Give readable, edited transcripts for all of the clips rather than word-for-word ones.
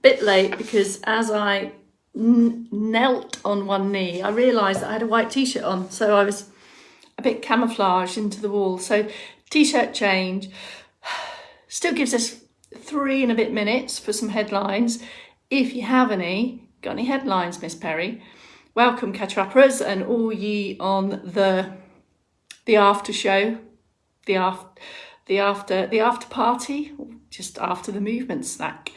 bit late because as I knelt on one knee, I realised that I had a white t-shirt on, so I was a bit camouflaged into the wall. So t-shirt change. Still gives us 3 and a bit minutes for some headlines. If you have any, got any headlines, Miss Perry? Welcome, catch-uppers, and all ye on the after show, the after party, just after the movement snack.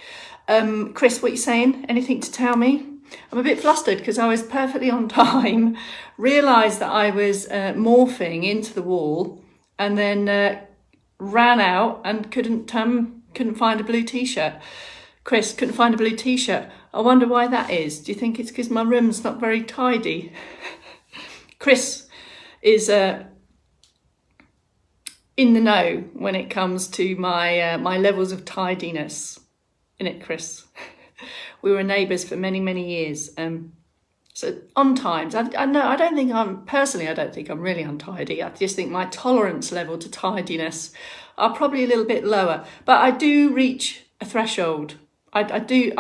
Chris, what are you saying? Anything to tell me? I'm a bit flustered because I was perfectly on time, realised that I was morphing into the wall, and then ran out and couldn't find a blue t-shirt. Chris, couldn't find a blue t-shirt. I wonder why that is. Do you think it's because my room's not very tidy? Chris is in the know when it comes to my my levels of tidiness. Innit, Chris? We were neighbours for many, many years. So on times, I don't think I'm really untidy. I just think my tolerance level to tidiness are probably a little bit lower. But I do reach a threshold. I do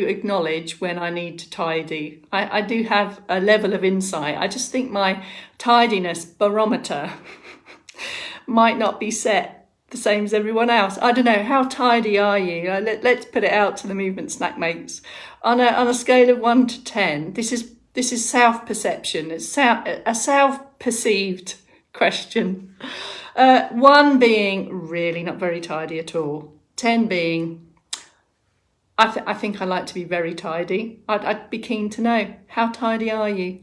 acknowledge when I need to tidy. I do have a level of insight. I just think my tidiness barometer might not be set the same as everyone else. I don't know, how tidy are you? Let's put it out to the movement snack mates. On a scale of 1 to 10, this is self-perception. It's a self-perceived question. 1 being really not very tidy at all. 10 being, I think I like to be very tidy. I'd be keen to know, how tidy are you?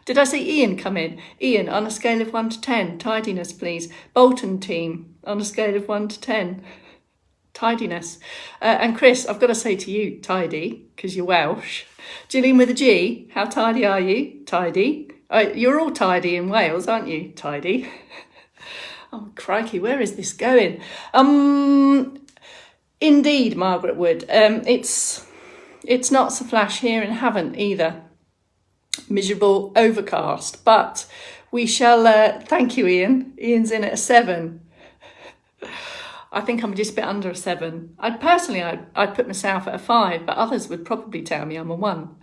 Did I see Ian come in? Ian, on a scale of 1 to 10, tidiness, please. Bolton team, on a scale of 1 to 10, tidiness. And Chris, I've got to say to you, tidy, because you're Welsh. Gillian with a G, how tidy are you? Tidy. You're all tidy in Wales, aren't you? Tidy. Oh, crikey, where is this going? Indeed, Margaret Wood. It's not so flash here in Havant either. Miserable, overcast, but we shall thank you, Ian. Ian's in at a 7. I think I'm just a bit under a 7. I'd put myself at a 5, but others would probably tell me I'm a 1.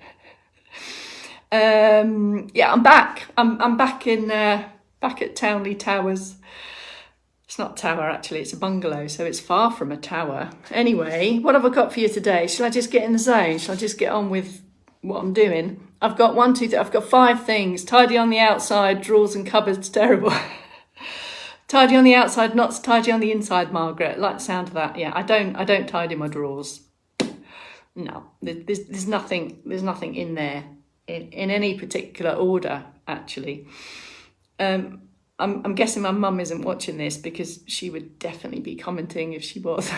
Yeah, I'm back. I'm back at Townley Towers. It's not a tower, actually, it's a bungalow, so it's far from a tower. Anyway, what have I got for you today? Shall I just get in the zone? Shall I just get on with what I'm doing? I've got 5 things. Tidy on the outside, drawers and cupboards, terrible. Tidy on the outside, not tidy on the inside, Margaret. Like the sound of that. Yeah, I don't tidy my drawers. No, there's nothing in there in any particular order, actually. I'm guessing my mum isn't watching this because she would definitely be commenting if she was.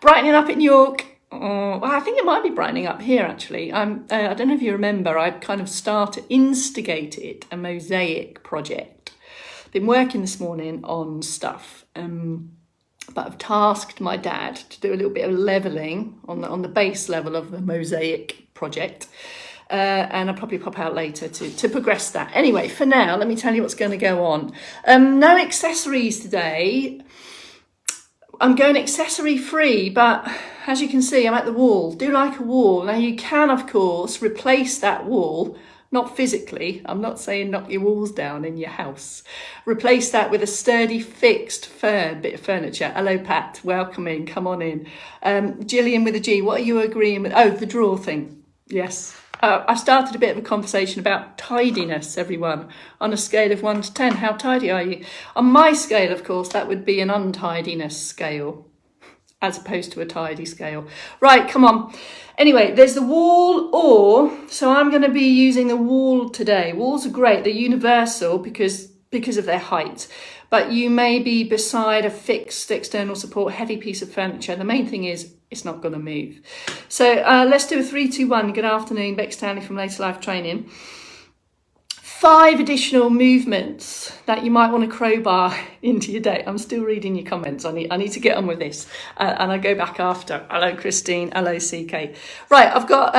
Brightening up in York. Oh, well, I think it might be brightening up here, actually. I don't know if you remember, I kind of instigated a mosaic project. Been working this morning on stuff, but I've tasked my dad to do a little bit of levelling on the base level of the mosaic project. And I'll probably pop out later to progress that. Anyway, for now, let me tell you what's going to go on. No accessories today. I'm going accessory free, but as you can see, I'm at the wall. Do like a wall. Now you can, of course, replace that wall, not physically. I'm not saying knock your walls down in your house. Replace that with a sturdy, fixed bit of furniture. Hello, Pat. Welcome in. Come on in. Gillian with a G, what are you agreeing with? Oh, the drawer thing. Yes. I started a bit of a conversation about tidiness, everyone, on a scale of 1 to 10. How tidy are you? On my scale, of course, that would be an untidiness scale, as opposed to a tidy scale. Right, come on. Anyway, there's the wall, so I'm going to be using the wall today. Walls are great. They're universal because of their height. But you may be beside a fixed external support, heavy piece of furniture. The main thing is it's not going to move. So let's do a 3, 2, 1. Good afternoon, Beck Stanley from Later Life Training. 5 additional movements that you might want to crowbar into your day. I'm still reading your comments. I need to get on with this. And I go back after. Hello, Christine. Hello, CK. Right, I've got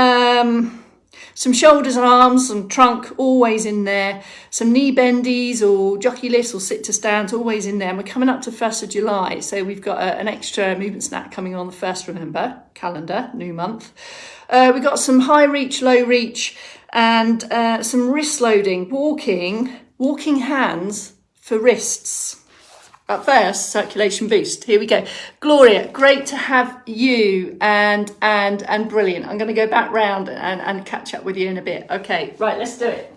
Some shoulders and arms, some trunk, always in there. Some knee bendies or jockey lifts or sit to stands, always in there. And we're coming up to 1st of July, so we've got an extra movement snack coming on the 1st, remember, calendar, new month. We've got some high reach, low reach, and some wrist loading, walking hands for wrists. But first, circulation boost. Here we go. Gloria, great to have you and brilliant. I'm going to go back round and catch up with you in a bit. Okay, right, let's do it.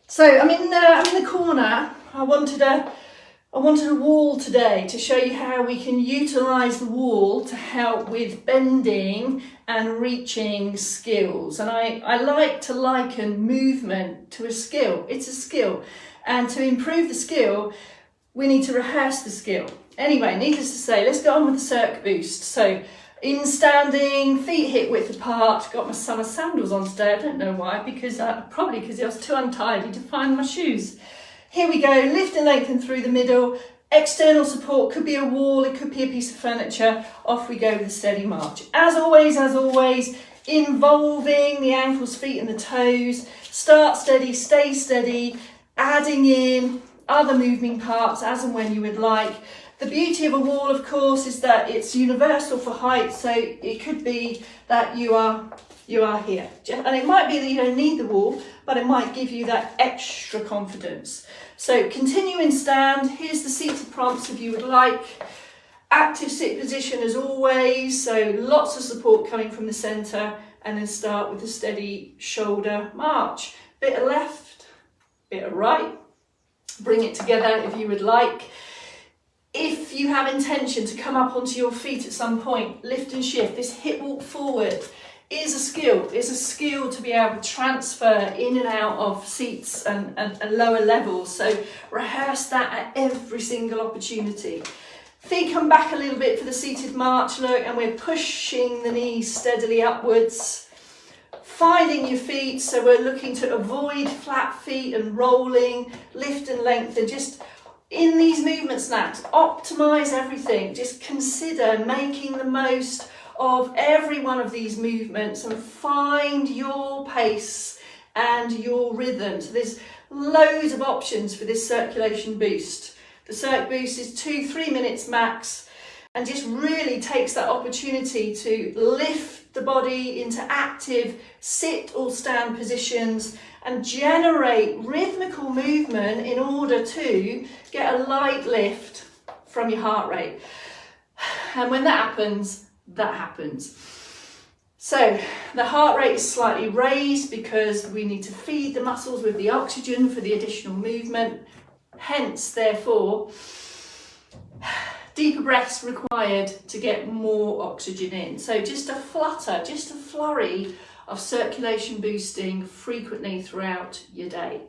So I'm in the corner. I wanted a wall today to show you how we can utilise the wall to help with bending and reaching skills. And I like to liken movement to a skill. It's a skill. And to improve the skill, we need to rehearse the skill. Anyway, needless to say, let's go on with the Circ Boost. So, in standing, feet hip width apart. Got my summer sandals on today. I don't know why, probably because I was too untidy to find my shoes. Here we go, lift and lengthen through the middle. External support, could be a wall, it could be a piece of furniture. Off we go with a steady march. As always, involving the ankles, feet and the toes. Start steady, stay steady. Adding in other moving parts as and when you would like. The beauty of a wall, of course, is that it's universal for height, so it could be that you are here. And it might be that you don't need the wall, but it might give you that extra confidence. So continue in stand. Here's the seated prompts if you would like. Active sit position as always, so lots of support coming from the centre, and then start with a steady shoulder march. Bit of left, bit of right, bring it together if you would like. If you have intention to come up onto your feet at some point, lift and shift. This hip walk forward is a skill. It's a skill to be able to transfer in and out of seats and lower levels. So rehearse that at every single opportunity. Feet come back a little bit for the seated march, look, and we're pushing the knees steadily upwards. Finding your feet, so we're looking to avoid flat feet and rolling, lift and lengthen. Just in these movement snacks, optimise everything. Just consider making the most of every one of these movements and find your pace and your rhythm. So there's loads of options for this circulation boost. The Circ Boost is 2-3 minutes max and just really takes that opportunity to lift the body into active sit or stand positions and generate rhythmical movement in order to get a light lift from your heart rate. And when that happens, that happens. So the heart rate is slightly raised because we need to feed the muscles with the oxygen for the additional movement. Hence, therefore, deeper breaths required to get more oxygen in. So just a flutter, just a flurry of circulation boosting frequently throughout your day.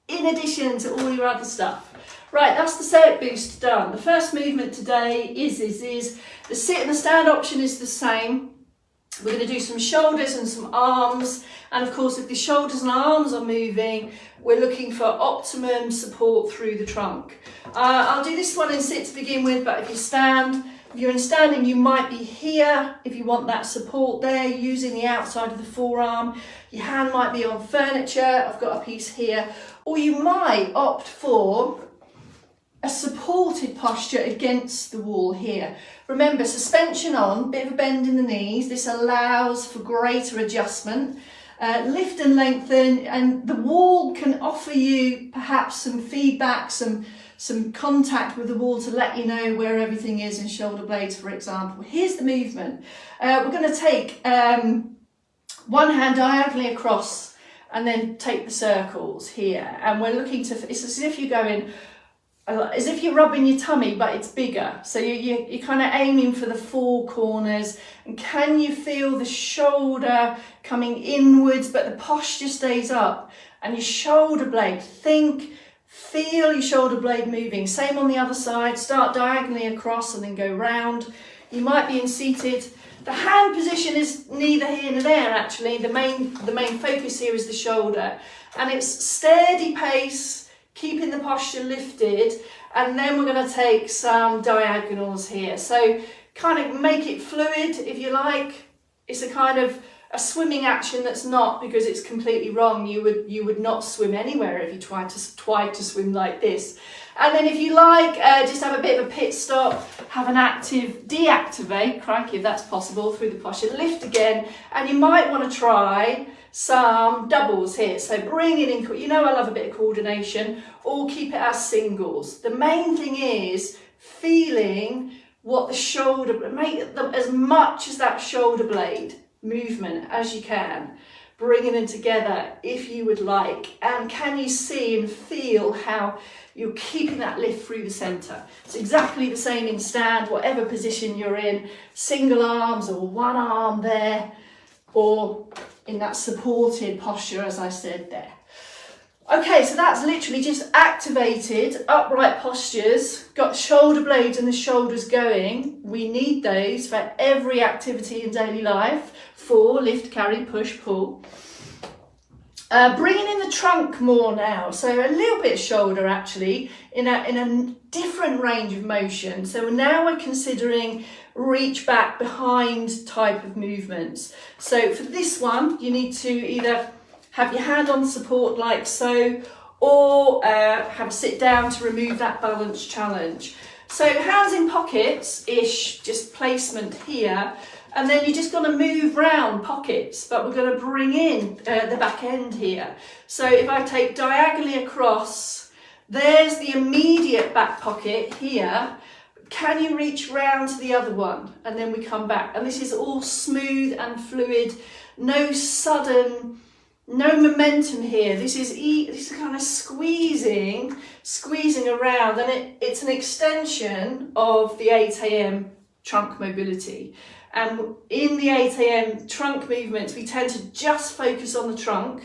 In addition to all your other stuff. Right, that's the Circ Boost done. The first movement today is the sit and the stand option is the same. We're going to do some shoulders and some arms. And of course, if the shoulders and arms are moving, we're looking for optimum support through the trunk. I'll do this one in sit to begin with, but if you're in standing, you might be here if you want that support there, using the outside of the forearm. Your hand might be on furniture. I've got a piece here. Or you might opt for a supported posture against the wall here. Remember, suspension on, bit of a bend in the knees. This allows for greater adjustment. Lift and lengthen, and the wall can offer you perhaps some feedback, some contact with the wall to let you know where everything is in shoulder blades, for example. Here's the movement. We're going to take one hand diagonally across and then take the circles here. And we're looking to, it's as if you're going, as if you're rubbing your tummy, but it's bigger. So you're kind of aiming for the four corners. And can you feel the shoulder coming inwards, but the posture stays up? And your shoulder blade, feel your shoulder blade moving. Same on the other side. Start diagonally across and then go round. You might be in seated. The hand position is neither here nor there, actually. The main focus here is the shoulder. And it's steady pace, keeping the posture lifted, and then we're going to take some diagonals here. So kind of make it fluid, if you like. It's a kind of a swimming action that's not, because it's completely wrong. You would not swim anywhere if you tried to swim like this. And then if you like, just have a bit of a pit stop, have an active deactivate, crikey if that's possible, through the posture, lift again, and you might want to try some doubles here. So bring it in, you know I love a bit of coordination, or keep it as singles. The main thing is feeling what the shoulder, make as much as that shoulder blade movement as you can, bringing them together if you would like. And can you see and feel how you're keeping that lift through the centre? It's exactly the same in stand, whatever position you're in, single arms or one arm there, or in that supported posture as I said there. Okay, so that's literally just activated upright postures, got shoulder blades and the shoulders going. We need those for every activity in daily life, for lift, carry, push, pull. Bringing in the trunk more now, so a little bit of shoulder actually in a different range of motion. So now we're considering reach back behind type of movements. So for this one, you need to either have your hand on support like so, or have a sit down to remove that balance challenge. So hands in pockets-ish, just placement here, and then you're just going to move round pockets, but we're going to bring in the back end here. So if I take diagonally across, there's the immediate back pocket here. Can you reach round to the other one? And then we come back. And this is all smooth and fluid, no sudden, no momentum here. This is kind of squeezing around, and it's an extension of the 8 a.m. trunk mobility. And in the 8 a.m. trunk movements, we tend to just focus on the trunk.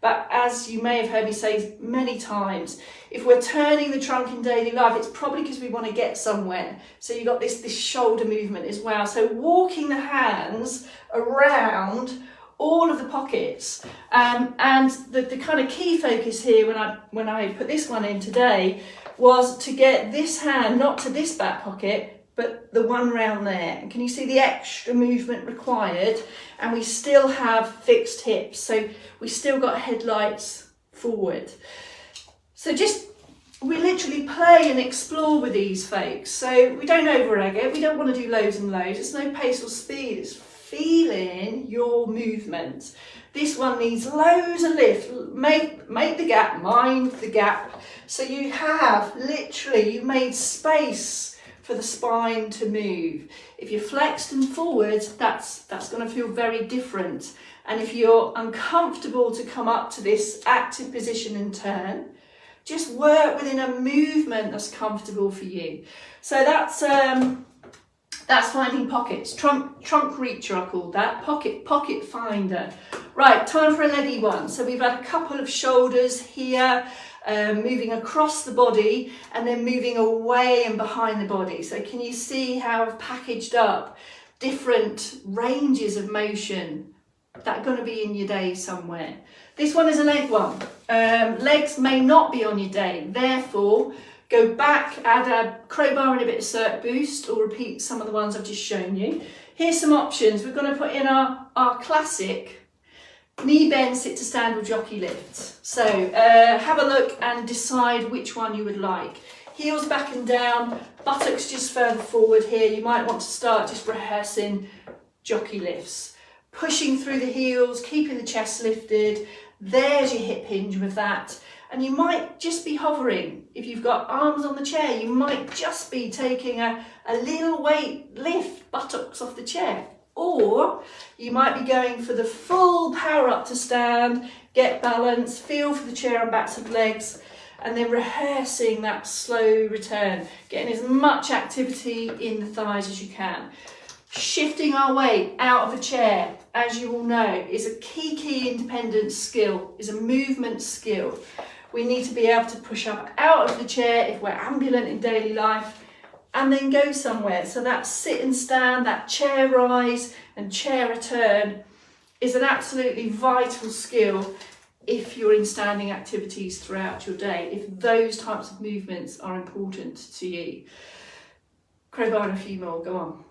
But as you may have heard me say many times, if we're turning the trunk in daily life, it's probably because we want to get somewhere. So you've got this shoulder movement as well. So walking the hands around all of the pockets, and the kind of key focus here when I put this one in today was to get this hand not to this back pocket, but the one round there. And can you see the extra movement required? And we still have fixed hips, so we still got headlights forward. So we literally play and explore with these folks. So we don't over-egg it, we don't want to do loads and loads. It's no pace or speed, it's feeling your movement. This one needs loads of lift. Make the gap, mind the gap. So you have literally, you've made space for the spine to move. If you're flexed and forward, that's going to feel very different. And if you're uncomfortable to come up to this active position and turn, just work within a movement that's comfortable for you. So that's finding pockets. Trunk reacher, I call that. Pocket finder. Right, time for a leggy one. So we've had a couple of shoulders here, moving across the body and then moving away and behind the body. So can you see how I've packaged up different ranges of motion that are going to be in your day somewhere? This one is a leg one. Legs may not be on your day, therefore go back, add a crowbar and a bit of Circ Boost, or repeat some of the ones I've just shown you. Here's some options. We're going to put in our classic knee bend, sit to stand or jockey lift. So have a look and decide which one you would like. Heels back and down, buttocks just further forward here. You might want to start just rehearsing jockey lifts. Pushing through the heels, keeping the chest lifted. There's your hip hinge with that. And you might just be hovering. If you've got arms on the chair, you might just be taking a little weight lift, buttocks off the chair. Or you might be going for the full power up to stand, get balance, feel for the chair and backs of legs, and then rehearsing that slow return, getting as much activity in the thighs as you can. Shifting our weight out of a chair, as you all know, is a key independent skill, is a movement skill. We need to be able to push up out of the chair if we're ambulant in daily life, and then go somewhere. So that sit and stand, that chair rise and chair return is an absolutely vital skill if you're in standing activities throughout your day, if those types of movements are important to you. Crowbar and a few more, go on.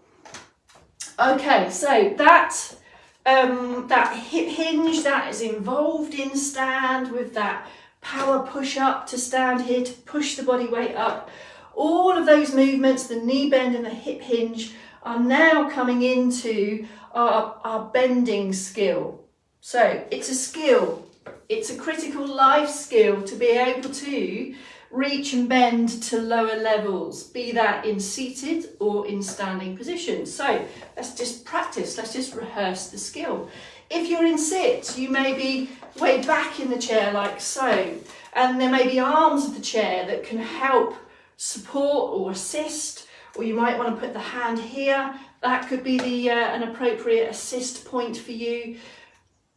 Okay, so that that hip hinge that is involved in stand, with that power push up to stand here to push the body weight up. All of those movements, the knee bend and the hip hinge, are now coming into our bending skill. So it's a skill. It's a critical life skill to be able to reach and bend to lower levels, be that in seated or in standing position. So let's just practice, let's just rehearse the skill. If you're in sit, you may be way back in the chair like so, and there may be arms of the chair that can help support or assist, or you might want to put the hand here. That could be an appropriate assist point for you.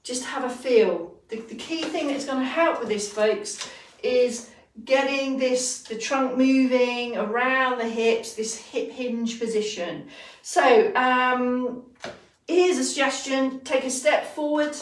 Just have a feel. The key thing that's going to help with this, folks, is getting the trunk moving around the hips, this hip hinge position. So here's a suggestion: take a step forward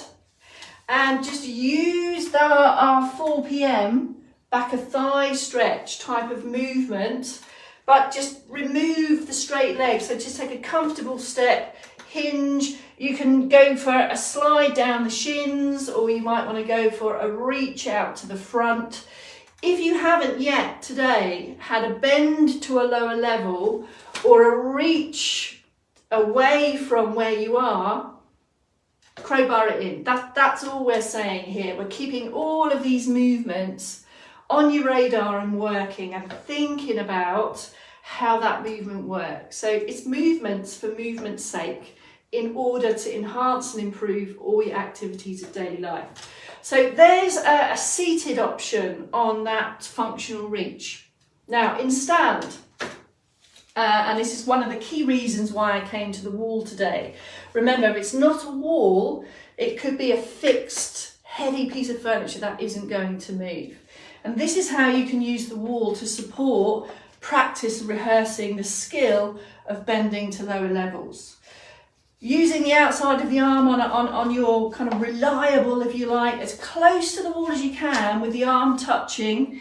and just use our 4 p.m. back a thigh stretch type of movement, but just remove the straight leg. So just take a comfortable step, hinge. You can go for a slide down the shins, or you might want to go for a reach out to the front. If you haven't yet today had a bend to a lower level or a reach away from where you are, crowbar it in. That's all we're saying here. We're keeping all of these movements on your radar and working and thinking about how that movement works. So it's movements for movement's sake, in order to enhance and improve all your activities of daily life. So there's a seated option on that functional reach. Now in stand, and this is one of the key reasons why I came to the wall today. Remember, it's not a wall, it could be a fixed, heavy piece of furniture that isn't going to move. And this is how you can use the wall to support, practice, rehearsing the skill of bending to lower levels. Using the outside of the arm on your kind of reliable, if you like, as close to the wall as you can, with the arm touching,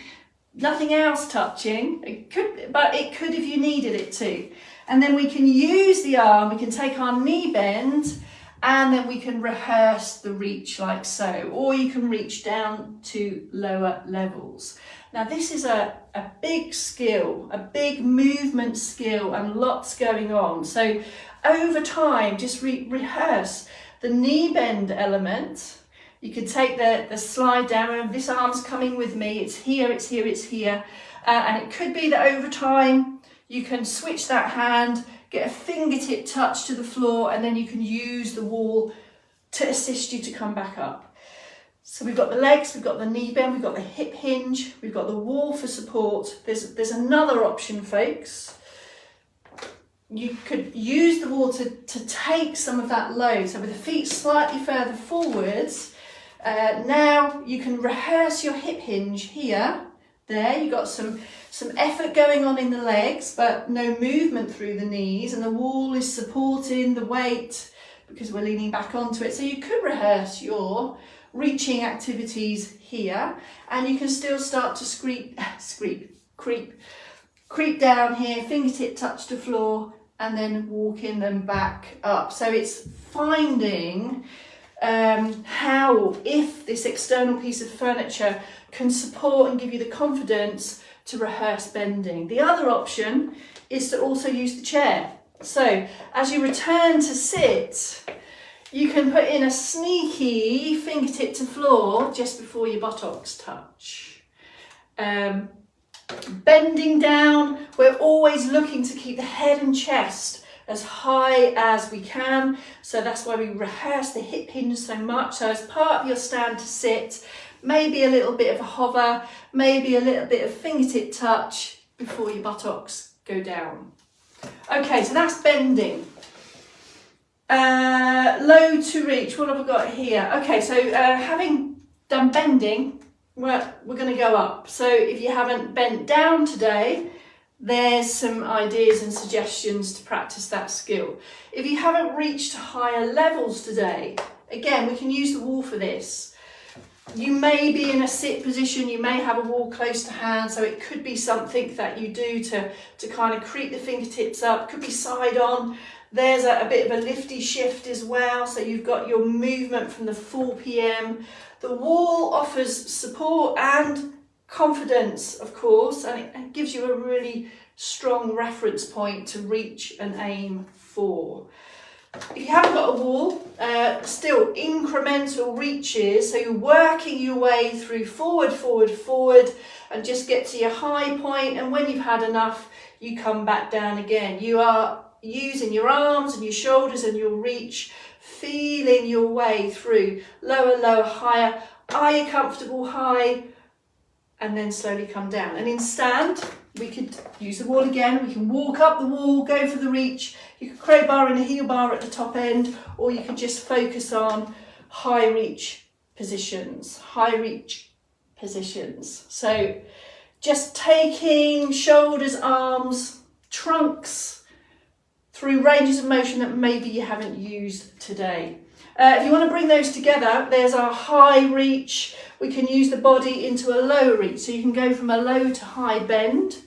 nothing else touching. It could if you needed it to. And then we can use the arm, we can take our knee bend, and then we can rehearse the reach like so, or you can reach down to lower levels. Now this is a big skill, a big movement skill, and lots going on. So over time, just rehearse the knee bend element. You could take the slide down. Remember, this arm's coming with me. It's here, it's here, it's here. And it could be that over time, you can switch that hand, get a fingertip touch to the floor, and then you can use the wall to assist you to come back up. So we've got the legs, we've got the knee bend, we've got the hip hinge, we've got the wall for support. There's another option, folks. You could use the wall to take some of that load. So with the feet slightly further forwards, now you can rehearse your hip hinge here. There, you've got some effort going on in the legs, but no movement through the knees, and the wall is supporting the weight because we're leaning back onto it. So you could rehearse your reaching activities here, and you can still start to creep down here, fingertip touch the floor, and then walking them back up. So it's finding how, if this external piece of furniture can support and give you the confidence to rehearse bending. The other option is to also use the chair. So as you return to sit, you can put in a sneaky fingertip to floor just before your buttocks touch. Bending down, we're always looking to keep the head and chest as high as we can. So that's why we rehearse the hip hinge so much. So as part of your stand to sit, maybe a little bit of a hover, maybe a little bit of fingertip touch before your buttocks go down. Okay, so that's bending. Low to reach, what have I got here? Okay, so having done bending, we're going to go up. So if you haven't bent down today, there's some ideas and suggestions to practice that skill. If you haven't reached higher levels today, again, we can use the wall for this. You may be in a sit position, you may have a wall close to hand, so it could be something that you do to kind of creep the fingertips up, could be side on. There's a bit of a lifty shift as well. So you've got your movement from the 4 p.m. The wall offers support and confidence, of course, and it gives you a really strong reference point to reach and aim for. If you haven't got a wall, still incremental reaches, so you're working your way through forward, forward, forward, and just get to your high point, and when you've had enough, you come back down again. You are using your arms and your shoulders and your reach, feeling your way through lower, lower, higher. Are you comfortable? High, and then slowly come down. And in stand, we could use the wall again. We can walk up the wall, go for the reach. You could crowbar in a heel bar at the top end, or you could just focus on high reach positions, high reach positions. So just taking shoulders, arms, trunks through ranges of motion that maybe you haven't used today. If you want to bring those together, there's our high reach. We can use the body into a low reach. So you can go from a low to high bend,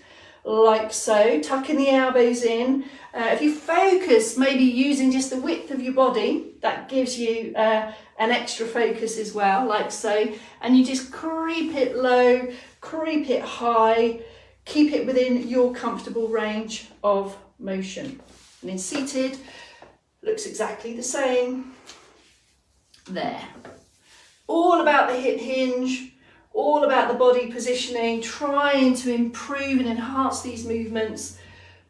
like so, tucking the elbows in. If you focus, maybe using just the width of your body, that gives you an extra focus as well, like so. And you just creep it low, creep it high, keep it within your comfortable range of motion. And then seated, looks exactly the same. There. All about the hip hinge, all about the body positioning, trying to improve and enhance these movements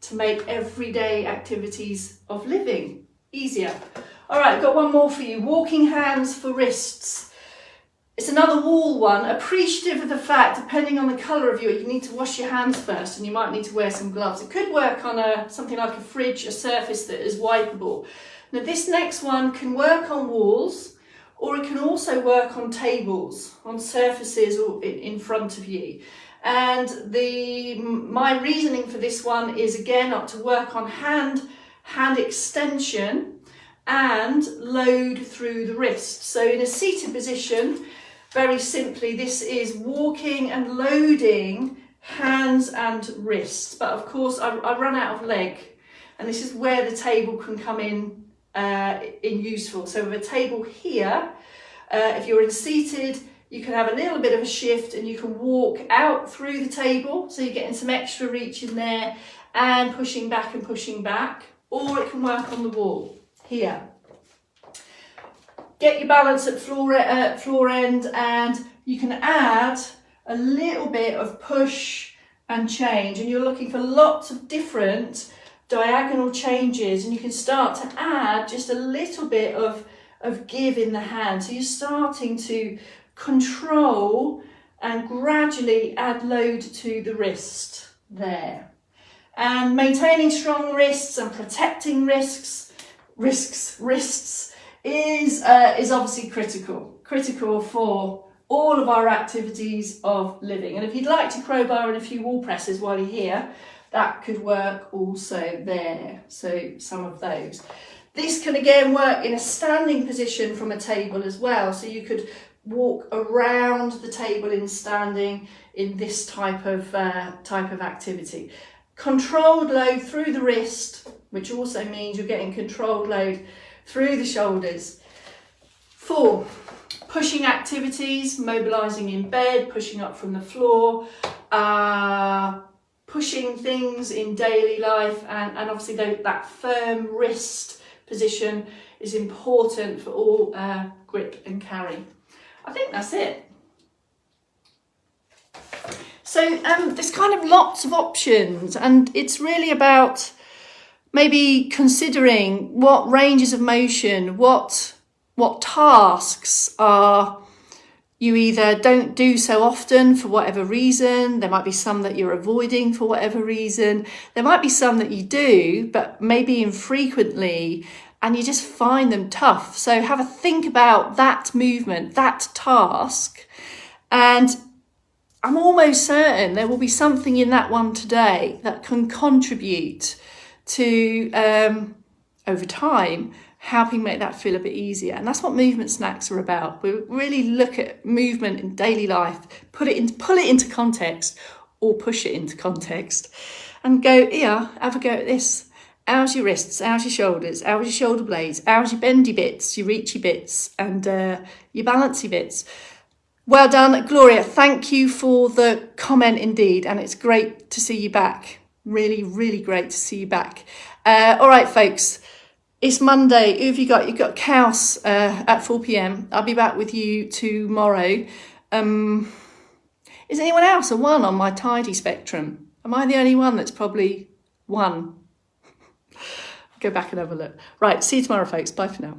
to make everyday activities of living easier. All right, I've got one more for you. Walking hands for wrists. It's another wall one, appreciative of the fact, depending on the colour of you need to wash your hands first and you might need to wear some gloves. It could work on something like a fridge, a surface that is wipeable. Now this next one can work on walls, or it can also work on tables, on surfaces or in front of you. And my reasoning for this one is again up to work on hand extension and load through the wrist. So in a seated position, very simply, this is walking and loading hands and wrists. But of course, I run out of leg, and this is where the table can come in useful. So with a table here, if you're in seated, you can have a little bit of a shift and you can walk out through the table, so you're getting some extra reach in there and pushing back, or it can work on the wall here. Get your balance at floor end, and you can add a little bit of push and change, and you're looking for lots of different diagonal changes, and you can start to add just a little bit of give in the hand. So you're starting to control and gradually add load to the wrist there. And maintaining strong wrists and protecting wrists is obviously critical for all of our activities of living. And if you'd like to crowbar in a few wall presses while you're here, that could work also there. So some of those. This can again work in a standing position from a table as well. So you could walk around the table in standing in this type of activity. Controlled load through the wrist, which also means you're getting controlled load through the shoulders. 4, pushing activities, mobilising in bed, pushing up from the floor, pushing things in daily life, and obviously that firm wrist position is important for all grip and carry. I think that's it. So there's kind of lots of options, and it's really about maybe considering what ranges of motion, what tasks are you either don't do so often for whatever reason. There might be some that you're avoiding for whatever reason. There might be some that you do, but maybe infrequently, and you just find them tough. So have a think about that movement, that task, and I'm almost certain there will be something in that one today that can contribute to, over time, helping make that feel a bit easier. And that's what movement snacks are about. We really look at movement in daily life, pull it into context, or push it into context, and go, yeah, have a go at this. How's your wrists? How's your shoulders? How's your shoulder blades? How's your bendy bits, your reachy bits, and your balancy bits? Well done, Gloria. Thank you for the comment indeed. And it's great to see you back. Really, really great to see you back. All right, folks. It's Monday. Who have you got? You've got Kaus at 4 p.m. I'll be back with you tomorrow. Is anyone else a 1 on my tidy spectrum? Am I the only one that's probably 1? Go back and have a look. Right, see you tomorrow, folks. Bye for now.